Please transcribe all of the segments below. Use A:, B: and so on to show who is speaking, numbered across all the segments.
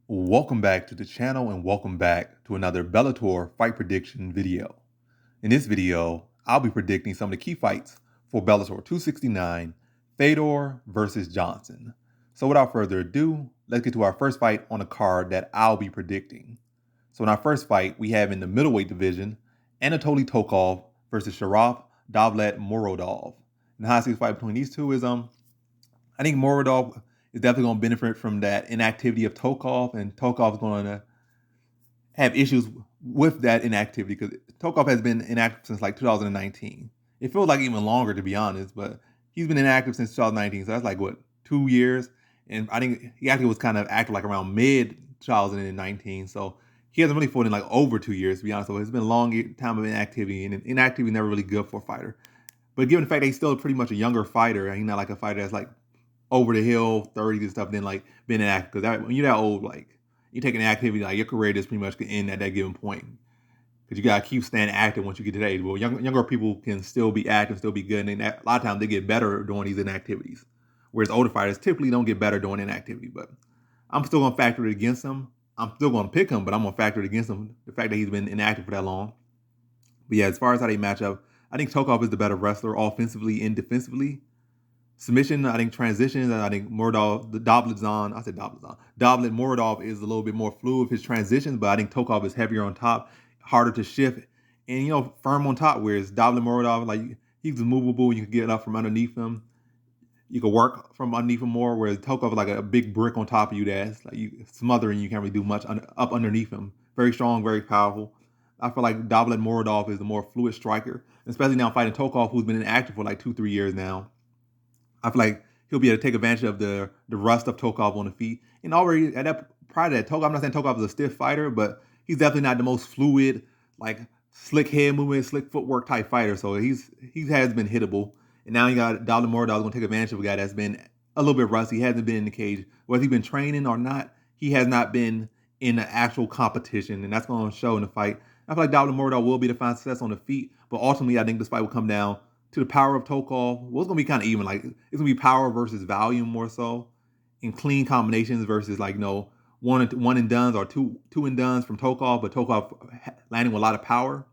A: Welcome back to the channel and welcome back to another Bellator fight prediction video. In this video, I'll be predicting some of the key fights for Bellator 269, Fedor versus Johnson. So without further ado, let's get to our first fight on the card that I'll be predicting. So in our first fight, we have in the middleweight division, Anatoly Tokov versus Sharaf Davletmurodov. And how I see the fight between these two is I think Murodov is definitely going to benefit from that inactivity of Tokov, and Tokov is going to have issues with that inactivity because Tokov has been inactive since like 2019. It feels like even longer, to be honest, but he's been inactive since 2019, so that's like, what, 2 years? And I think he actually was kind of active like around mid-2019, so he hasn't really fought in like over 2 years, to be honest. So it's been a long time of inactivity, and inactivity is never really good for a fighter. But given the fact that he's still pretty much a younger fighter, and he's not like a fighter that's like over the hill, 30s and stuff, then like being inactive. Because when you're that old, like you take an activity, like your career just pretty much can end at that given point. Because you gotta keep staying active once you get to that age. Well, younger people can still be active, still be good, and a lot of times they get better during these inactivities. Whereas older fighters typically don't get better during inactivity. But I'm still gonna factor it against him. I'm still gonna pick him, but I'm gonna factor it against him. The fact that he's been inactive for that long. But yeah, as far as how they match up, I think Tokov is the better wrestler offensively and defensively. Submission, I think transitions, I think Murodov, Doblet Murodov is a little bit more fluid with his transitions, but I think Tokov is heavier on top, harder to shift, and firm on top. Whereas Doblet Murodov, like he's movable, you can get up from underneath him, you can work from underneath him more. Whereas Tokov is like a big brick on top of you that's like you smothering, you can't really do much up underneath him. Very strong, very powerful. I feel like Doblet Murodov is the more fluid striker, especially now fighting Tokov, who's been inactive for like 2-3 years now. I feel like he'll be able to take advantage of the rust of Tokov on the feet. And already at that prior to that, Tokov, I'm not saying Tokov is a stiff fighter, but he's definitely not the most fluid, like slick head movement, slick footwork type fighter. So he has been hittable. And now you got Davlet Murodov going to take advantage of a guy that's been a little bit rusty. He hasn't been in the cage. Whether he's been training or not, he has not been in the actual competition. And that's going to show in the fight. I feel like Davlet Murodov will be able to find success on the feet. But ultimately, I think this fight will come down to the power of Tokov. Well, it's gonna be kind of even. Like it's gonna be power versus volume more so, in clean combinations versus like one and dones or two and dones from Tokov, but Tokov landing with a lot of power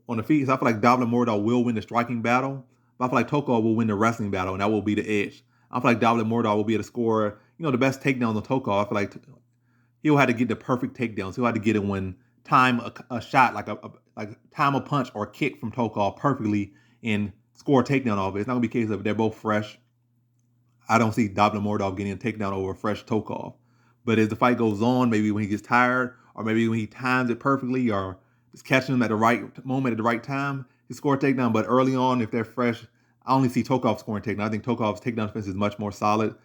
A: on the feet. So I feel like Davlet Murodov will win the striking battle, but I feel like Tokov will win the wrestling battle, and that will be the edge. I feel like Davlet Murodov will be able to score, the best takedowns on Tokov. I feel like he'll have to get the perfect takedowns. He'll have to get it when time a shot like time a punch or a kick from Tokov perfectly and score a takedown off it. It's not gonna be a case of they're both fresh. I don't see Davlet Murodov getting a takedown over a fresh Tokov. But as the fight goes on, maybe when he gets tired, or maybe when he times it perfectly, or just catching him at the right moment at the right time, he score a takedown. But early on, if they're fresh, I only see Tokov scoring takedown. I think Tokov's takedown defense is much more solid.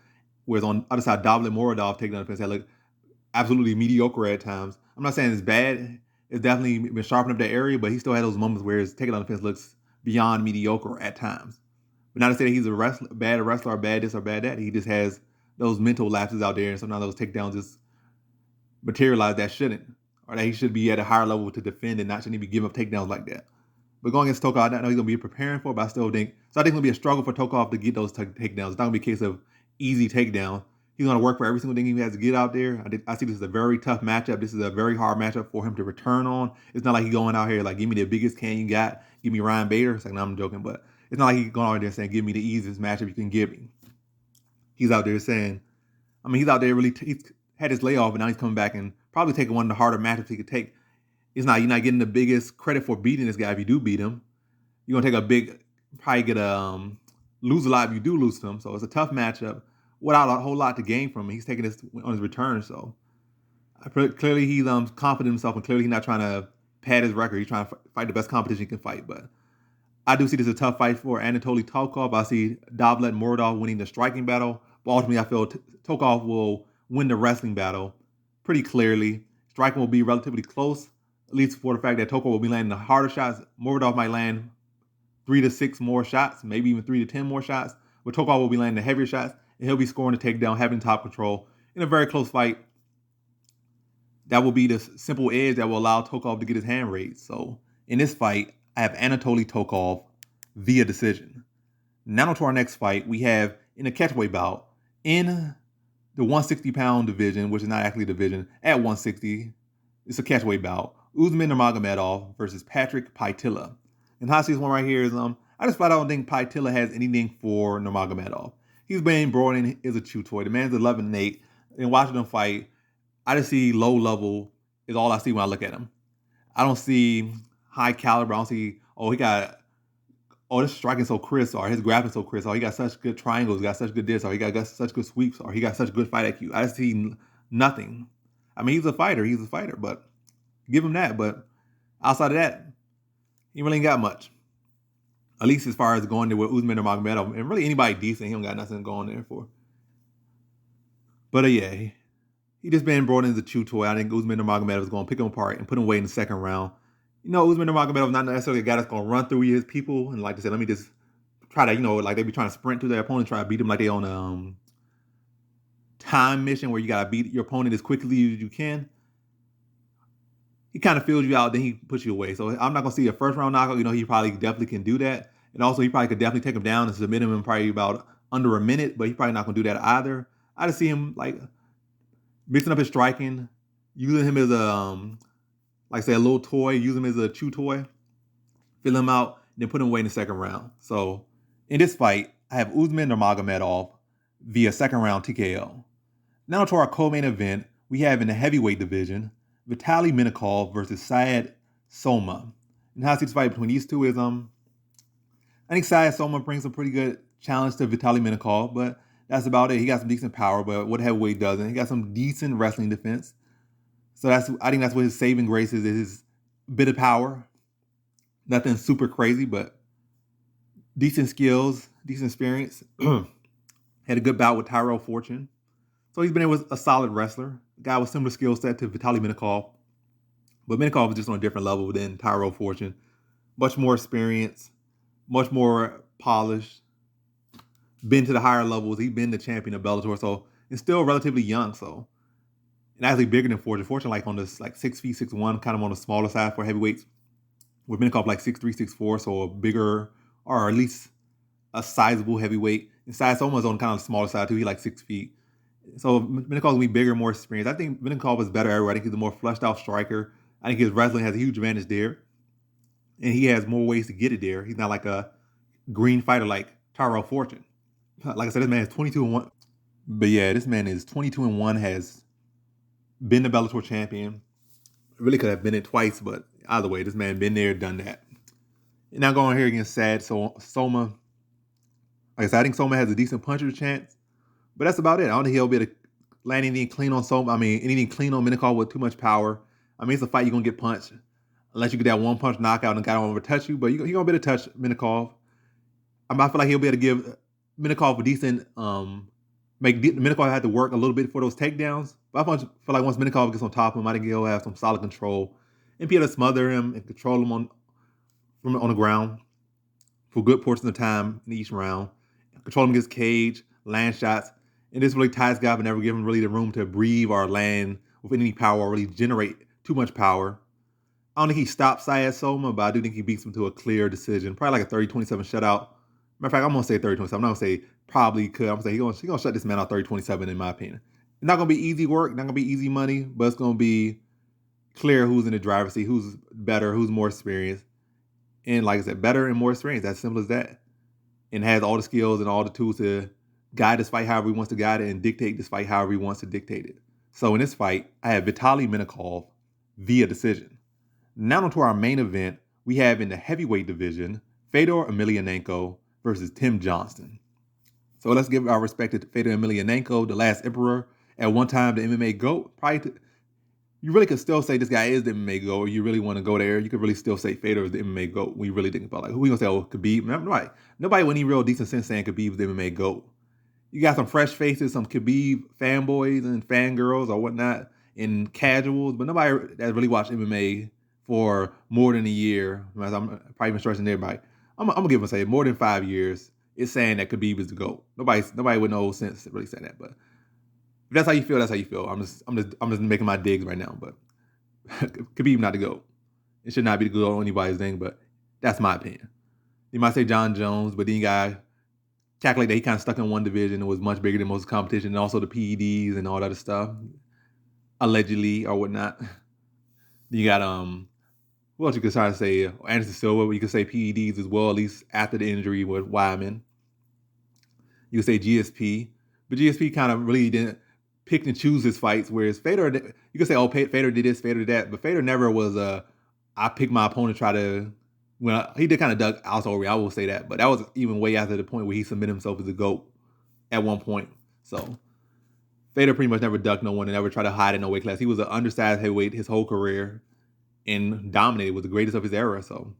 A: Whereas on the other side, Davlet Murodov takedown defense had looked absolutely mediocre at times. I'm not saying it's bad. It's definitely been sharpening up that area, but he still had those moments where his takedown defense looks beyond mediocre at times. But not to say that he's a bad wrestler or bad this or bad that. He just has those mental lapses out there, and sometimes those takedowns just materialize that shouldn't, or that he should be at a higher level to defend and not shouldn't be giving up takedowns like that. But going against Tokov, I don't know he's going to be preparing for it, but I still think, so I think it's going to be a struggle for Tokov to get those takedowns. It's not going to be a case of easy takedown. He's going to work for every single thing he has to get out there. I see this as a very tough matchup. This is a very hard matchup for him to return on. It's not like he's going out here like, give me the biggest can you got. Give me Ryan Bader. It's like, no, I'm joking, but it's not like he's going out there saying, give me the easiest matchup you can give me. He's out there saying, he's out there really, he's had his layoff, and now he's coming back and probably taking one of the harder matchups he could take. You're not getting the biggest credit for beating this guy if you do beat him. You're going to take probably get lose a lot if you do lose to him. So it's a tough matchup without a whole lot to gain from him. He's taking this on his return, so clearly he's confident in himself, and clearly he's not trying to pad his record. He's trying to fight the best competition he can fight. But I do see this as a tough fight for Anatoly Tokov. I see Davlet Murodov winning the striking battle, but ultimately I feel Tokov will win the wrestling battle pretty clearly. Striking will be relatively close, at least for the fact that Tokov will be landing the harder shots. Murodov might land 3 to 6 more shots, maybe even 3 to 10 more shots, but Tokov will be landing the heavier shots, and he'll be scoring the takedown, having top control in a very close fight. That will be the simple edge that will allow Tokov to get his hand raised. So in this fight, I have Anatoly Tokov via decision. Now to our next fight, we have in a catchweight bout in the 160-pound division, which is not actually a division, at 160. It's a catchweight bout. Usman Nurmagomedov versus Patrick Pytila. And how I see this one right here is I just flat out don't think Pytila has anything for Nurmagomedov. He's been brought in as a chew toy. The man's 11-8. And watching him fight, I just see low level is all I see when I look at him. I don't see high caliber. I don't see, this striking so crisp, or his grappling so crisp, or he got such good triangles, he got such good this, or he got such good sweeps, or he got such good fight IQ. I just see nothing. I mean, he's a fighter, but give him that. But outside of that, he really ain't got much. At least as far as going there with Usman or Nurmagomedov, and really anybody decent, he don't got nothing going there for. But yeah, he just been brought in as a chew toy. I think Usman Nurmagomedov is going to pick him apart and put him away in the second round. You know, Usman Nurmagomedov is not necessarily a guy that's going to run through his people and like to say, let me just try to, like they be trying to sprint to their opponent, try to beat them like they on a time mission where you got to beat your opponent as quickly as you can. He kind of fills you out, then he puts you away. So I'm not going to see a first round knockout. He probably definitely can do that. And also he probably could definitely take him down and submit him in probably about under a minute, but he's probably not going to do that either. I just see him like mixing up his striking, using him as a, like say a little toy, use him as a chew toy, fill him out, then put him away in the second round. So in this fight, I have Usman Nurmagomedov via second round TKO. Now to our co-main event, we have in the heavyweight division, Vitaly Minakov versus Syed Soma. And how I see this fight between these two is, I think Syed Soma brings a pretty good challenge to Vitaly Minakov, but that's about it. He got some decent power, but what heavyweight doesn't. He got some decent wrestling defense. So I think that's what his saving grace is his bit of power. Nothing super crazy, but decent skills, decent experience. Had a good bout with Tyrell Fortune. So he's been a solid wrestler. A guy with similar skill set to Vitaly Minakov. But Minakov is just on a different level than Tyrell Fortune. Much more experience, much more polished. Been to the higher levels. He's been the champion of Bellator. So he's still relatively young. So, and actually bigger than Fortune. Fortune like on this like 6 feet, 6'1", kind of on the smaller side for heavyweights. With Minakov like 6'3", 6'4", so a bigger, or at least a sizable heavyweight. And Syed Soma's on kind of the smaller side too. He like 6 feet. So Minekov's gonna be bigger, more experienced. I think Minakov is better everywhere. I think he's a more fleshed out striker. I think his wrestling has a huge advantage there. And he has more ways to get it there. He's not like a green fighter like Tyrell Fortune. Like I said, this man is 22-1. But yeah, this man is 22-1, has been the Bellator champion. Really could have been it twice, but either way, this man been there, done that. And now going here against Syed Soma. Like I said, I think Soma has a decent puncher's chance, but that's about it. I don't think he'll be able to land anything clean on Soma. I mean, anything clean on Minakov with too much power. I mean, it's a fight you're going to get punched. Unless you get that one punch knockout and the guy don't ever touch you, but you're going to be able to touch Minakov. I feel like he'll be able to give Minakov a decent, Minakov had to work a little bit for those takedowns. But I feel like once Minakov gets on top of him, I think he'll have some solid control and be able to smother him and control him on the ground for good portions of time in each round. Control him against cage, land shots, and this really ties guy, but never give him really the room to breathe or land with any power or really generate too much power. I don't think he stops Syed Soma, but I do think he beats him to a clear decision. Probably like a 30-27 shutout. Matter of fact, I'm going to say 30-27. I'm not going to say probably could. I'm going to say he's going to shut this man out 30-27 in my opinion. It's not going to be easy work, not going to be easy money, but it's going to be clear who's in the driver's seat, who's better, who's more experienced. And like I said, better and more experienced. As simple as that. And has all the skills and all the tools to guide this fight however he wants to guide it and dictate this fight however he wants to dictate it. So in this fight, I have Vitaly Minakov via decision. Now onto our main event, we have in the heavyweight division, Fedor Emelianenko versus Tim Johnston. So let's give our respect to Fedor Emelianenko, the last emperor, at one time the MMA GOAT. You really could still say this guy is the MMA GOAT, or you really want to go there. You could really still say Fedor is the MMA GOAT when you really think about, like, who we going to say, oh, Khabib? Right. Nobody with any real decent sense saying Khabib is the MMA GOAT. You got some fresh faces, some Khabib fanboys and fangirls or whatnot, and casuals, but nobody that really watched MMA for more than a year. I'm probably even stretching everybody. I'm going to give him, say, more than 5 years is saying that Khabib is the GOAT. Nobody with no sense really saying that, but if that's how you feel, that's how you feel. I'm just making my digs right now, but Khabib not the GOAT. It should not be the GOAT on anybody's thing, but that's my opinion. You might say John Jones, but then you got calculate that he kind of stuck in one division and was much bigger than most competition, and also the PEDs and all that other stuff, allegedly or whatnot. You got who else you could try to say? Anderson Silva, but you could say PEDs as well, at least after the injury with Wyman. You could say GSP, but GSP kind of really didn't pick and choose his fights, whereas Fedor, you could say, oh, Fedor did this, Fedor did that, but Fedor never was I picked my opponent, try to, he did kind of duck outside, I will say that, but that was even way after the point where he submitted himself as a GOAT at one point. So Fedor pretty much never ducked no one and never tried to hide in no weight class. He was an undersized heavyweight his whole career and dominated, was the greatest of his era. So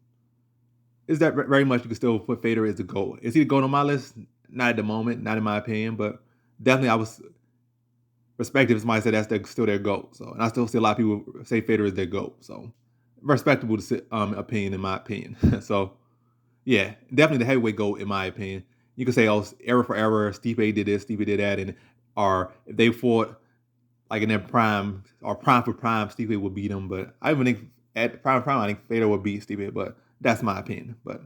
A: is that very much you can still put Fedor as the GOAT. Is he the GOAT on my list? Not at the moment, not in my opinion, but definitely I was respected if somebody said that's still their GOAT. So, and I still see a lot of people say Fedor is their GOAT. So respectable opinion in my opinion. So yeah, definitely the heavyweight GOAT in my opinion. You could say, oh, error for error, Stipe did this, Stipe did that, and or if they fought like in their prime or prime for prime, Stipe would beat him. But I even think at prime I think Fedor would beat Stipe, but that's my opinion. But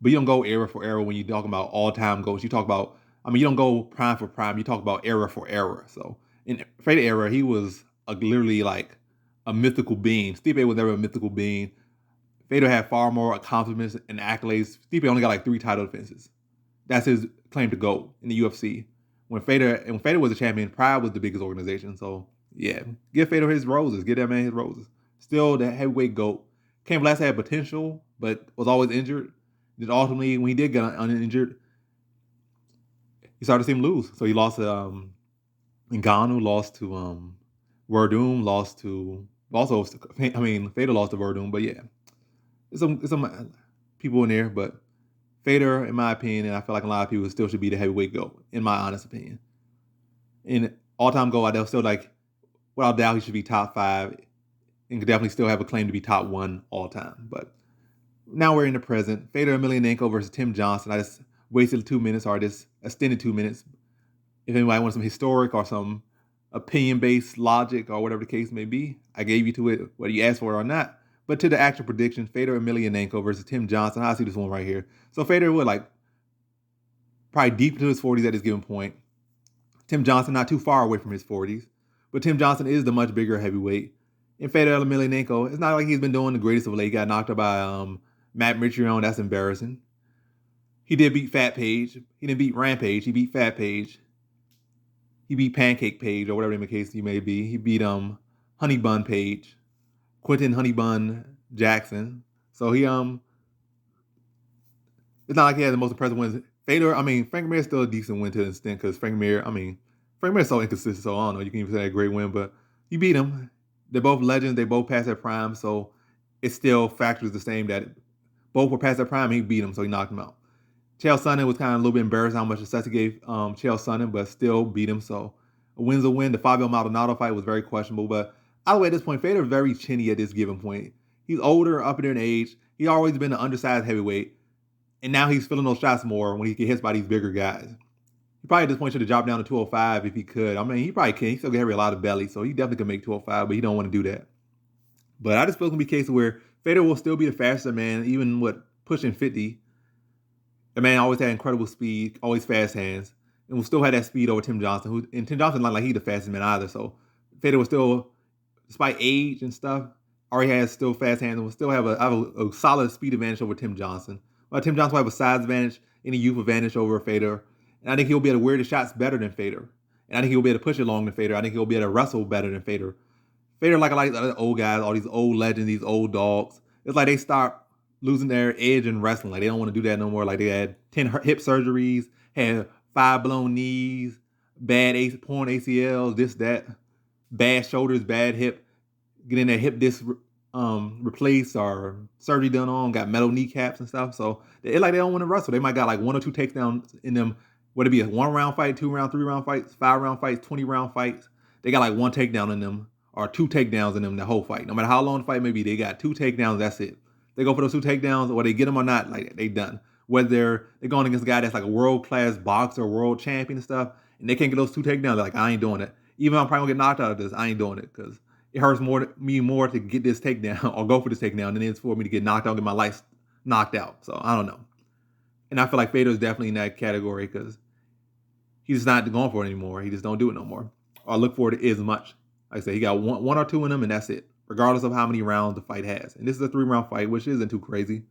A: you don't go era for era when you're talking about all-time GOATs. You talk about, you don't go prime for prime. You talk about era for era. So in Fedor era, he was literally like a mythical being. Stipe was never a mythical being. Fedor had far more accomplishments and accolades. Stipe only got like 3 title defenses. That's his claim to go in the UFC. When Fedor was a champion, Pride was the biggest organization. So yeah, give Fedor his roses. Give that man his roses. Still the heavyweight GOAT. Cain Velasquez had potential, but was always injured. Then ultimately, when he did get uninjured, he started to see him lose. So he lost to Ngannou, lost to Verdum, lost to Fedor lost to Verdum, but yeah, there's some people in there, but Fedor, in my opinion, and I feel like a lot of people still should be the heavyweight GOAT, in my honest opinion. In all-time GOAT, I still like, without doubt, he should be top 5 and could definitely still have a claim to be top 1 all-time. But now we're in the present. Fedor Emelianenko versus Tim Johnson. I just wasted 2 minutes, or just extended 2 minutes. If anybody wants some historic or some opinion-based logic or whatever the case may be, I gave you to it, whether you asked for it or not. But to the actual prediction, Fedor Emelianenko versus Tim Johnson. I see this one right here. So Fedor would probably deep into his 40s at this given point. Tim Johnson not too far away from his 40s. But Tim Johnson is the much bigger heavyweight. And Fedor Emelianenko, it's not like he's been doing the greatest of late. He got knocked out by Matt Mitrione. That's embarrassing. He did beat Fat Page. He didn't beat Rampage. He beat Fat Page. He beat Pancake Page, or whatever the case he may be. He beat Honey Bun Page. Quentin Honey Bun Jackson. So he it's not like he had the most impressive wins. Fedor, Frank Mir's still a decent win to an extent, because Frank Mir's so inconsistent, so I don't know, you can even say that a great win, but you beat him. They're both legends, they both passed their prime, so it still factors the same that both were past their prime, he beat him, so he knocked him out. Chael Sonnen was kind of a little bit embarrassed how much success he gave Chael Sonnen, but still beat him, so a win's a win. The Fabio Maldonado fight was very questionable, but either way, at this point, Fedor is very chinny at this given point. He's older, up there in age. He's always been an undersized heavyweight. And now he's feeling those shots more when he get hit by these bigger guys. He probably at this point should have dropped down to 205 if he could. He probably can. He still carry a lot of belly, so he definitely can make 205, but he don't want to do that. But I just feel it's going to be a case where Fedor will still be the faster man, even with pushing 50. The man always had incredible speed, always fast hands, and will still have that speed over Tim Johnson. And Tim Johnson not like he's the fastest man either, so Fedor will still, despite age and stuff, already has still fast hands and will still have a solid speed advantage over Tim Johnson. But Tim Johnson will have a size advantage and a youth advantage over Fedor. And I think he'll be able to wear the shots better than Fedor. And I think he'll be able to push it long than Fedor. I think he'll be able to wrestle better than Fedor. Fedor, like the other old guys, all these old legends, these old dogs, it's like they start losing their edge in wrestling. Like they don't want to do that no more. Like they had 10 hip surgeries, had 5 blown knees, torn ACLs, this, that, bad shoulders, bad hip, getting their hip disc replaced or surgery done on, got metal kneecaps and stuff. So it's like they don't want to wrestle. They might got like 1 or 2 takedowns in them. Whether it be a 1-round fight, 2-round, 3-round fights, 5-round fights, 20-round fights, they got like 1 takedown in them or 2 takedowns in them the whole fight. No matter how long the fight may be, they got 2 takedowns. That's it. They go for those 2 takedowns, or they get them or not, like they done. Whether they're going against a guy that's like a world-class boxer, world champion and stuff, and they can't get those 2 takedowns, they're like, I ain't doing it. Even if I'm probably gonna get knocked out of this, I ain't doing it, because it hurts me more to get this takedown or go for this takedown than it is for me to get knocked out and get my life knocked out. So I don't know. And I feel like Fedor is definitely in that category because he's not going for it anymore. He just don't do it no more. Or I look for it as much. Like I said, he got one or two in him, and that's it, regardless of how many rounds the fight has. And this is a 3-round fight, which isn't too crazy.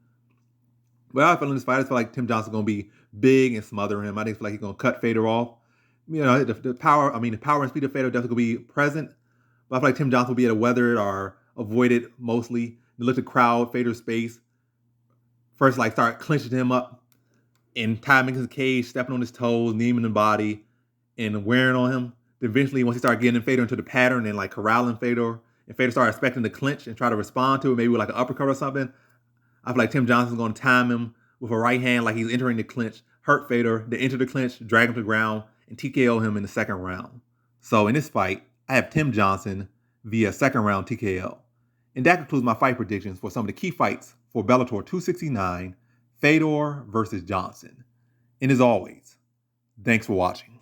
A: But I feel in this fight, I feel like Tim Johnson's going to be big and smother him. I think feel like he's going to cut Fedor off. You know, the power and speed of Fedor definitely going to be present. But I feel like Tim Johnson will be able to weather it or avoid it mostly. You look at the crowd, Fedor's space. First, like, start clinching him up and timing his cage, stepping on his toes, kneeing him in the body, and wearing on him. Then eventually, once he started getting Fedor into the pattern and like corralling Fedor, and Fedor started expecting to clinch and try to respond to it, maybe with like an uppercut or something, I feel like Tim Johnson's going to time him with a right hand like he's entering the clinch, hurt Fedor, then enter the clinch, drag him to the ground, and TKO him in the second round. So in this fight, I have Tim Johnson via second round TKO. And that concludes my fight predictions for some of the key fights for Bellator 269, Fedor versus Johnson. And as always, thanks for watching.